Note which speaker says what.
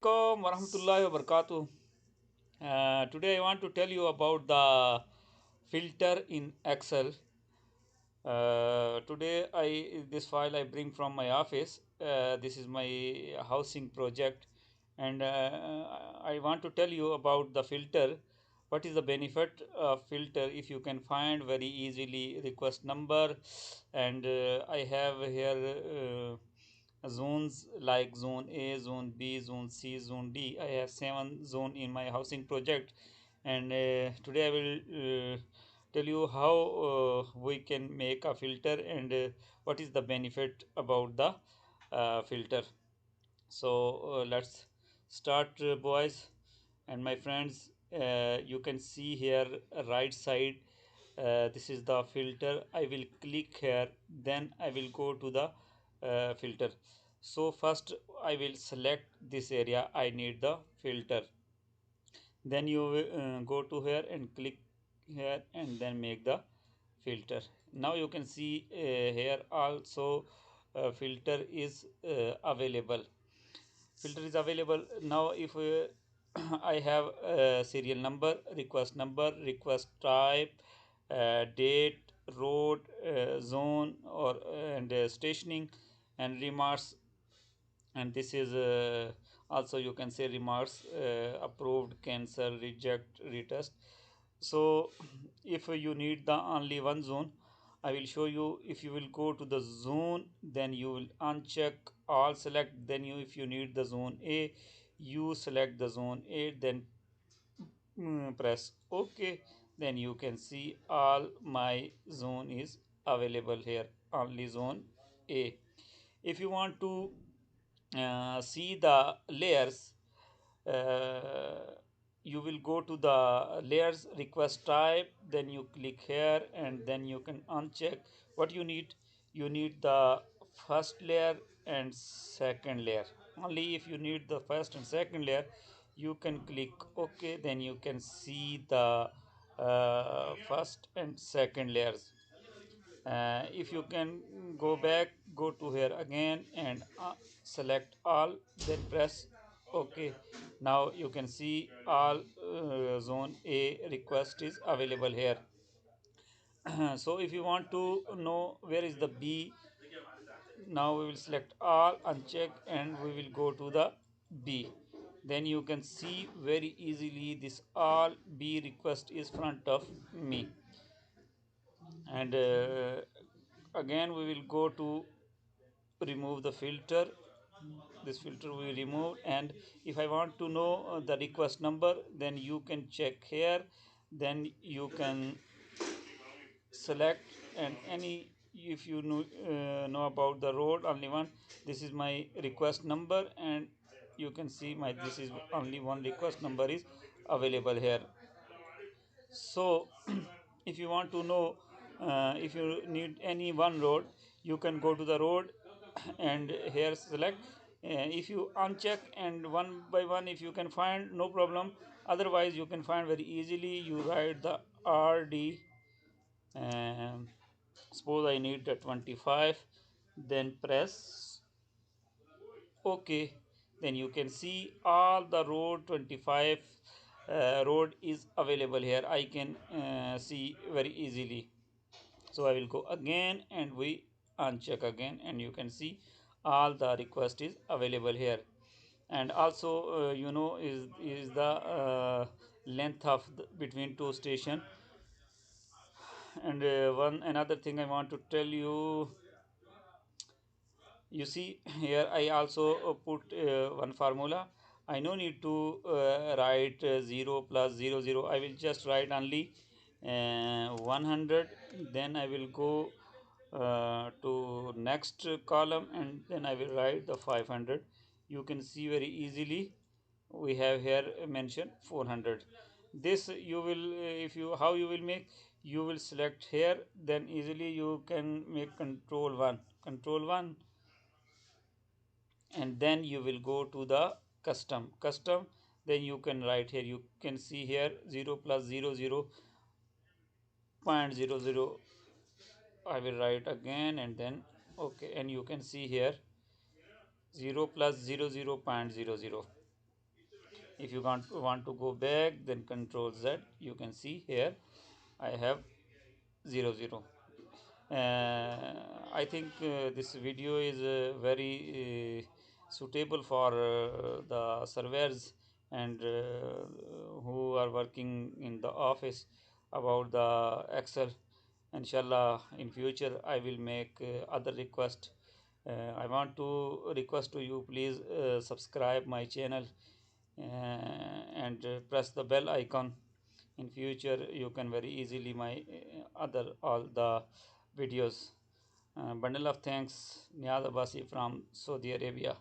Speaker 1: alaikum warahmatullahi wabarakatuh. Today I want to tell you about the filter in Excel. Today this file I bring from my office. This is my housing project, and I want to tell you about the filter. What is the benefit of filter? If you can find very easily request number, and I have here zones like zone A, zone B, zone C, zone D. I have 7 zone in my housing project, and today I will tell you how we can make a filter and what is the benefit about the filter. So let's start, boys and my friends. You can see here right side. This is the filter. I will click here, then I will go to the filter. So first I will select this area I need the filter. Then you go to here and click here and then make the filter. Now you can see here also filter is available. Now if I have serial number, request type, date, road, zone or and stationing and remarks, and this is also you can say remarks, approved, cancel, reject, retest. So if you need the only one zone, I will show you. If you will go to the zone, then you will uncheck all, select, then you, if you need the zone A, you select the zone A, then press OK. Then you can see all my zone is available here, only zone A. If you want to see the layers, uh, you will go to the layers request type, then you click here and then you can uncheck what you need. You need the first layer and second layer. Only if you need the first and second layer, you can click OK, then you can see the first and second layers. If you can go back, go to here again and select all, then press OK. Now you can see all zone A request is available here. So if you want to know where is the B, now we will select all, uncheck, and we will go to the B. Then you can see very easily this all B request is front of me. And again we will go to remove the filter. This filter we remove, and if I want to know the request number, then you can check here, then you can select, and any, if you know about the road only one, this is my request number, and you can see my, this is only one request number is available here. So if you want to know, if you need any one road, you can go to the road and here select. If you uncheck and one by one if you can find, no problem. Otherwise you can find very easily. You write the RD, um, suppose I need the 25, then press OK. Then you can see all the road 25 road is available here. I can see very easily. So I will go again and we uncheck again, and you can see all the request is available here. And also is the length of between two station. And one another thing I want to tell you, you see here I also put one formula. I no need to write 0 plus 0 0. I will just write only 100. Then I will go to next column, and then I will write the 500. You can see very easily we have here mentioned 400. This you will, if you, how you will make, you will select here, then easily you can make control 1, and then you will go to the custom. Then you can write here, you can see here 0 plus 0 0 point 0 0. I will write again and then OK, and you can see here 0 plus 0 0 point 0 0. If you want to go back, then Control Z. You can see here I have 00. I think this video is very suitable for the surveyors and who are working in the office about the Excel. Inshallah, in future I will make other request. I want to request to you, please subscribe my channel and press the bell icon. In future you can very easily my other all the videos. Bundle of thanks, Niyaz Abbasi from Saudi Arabia.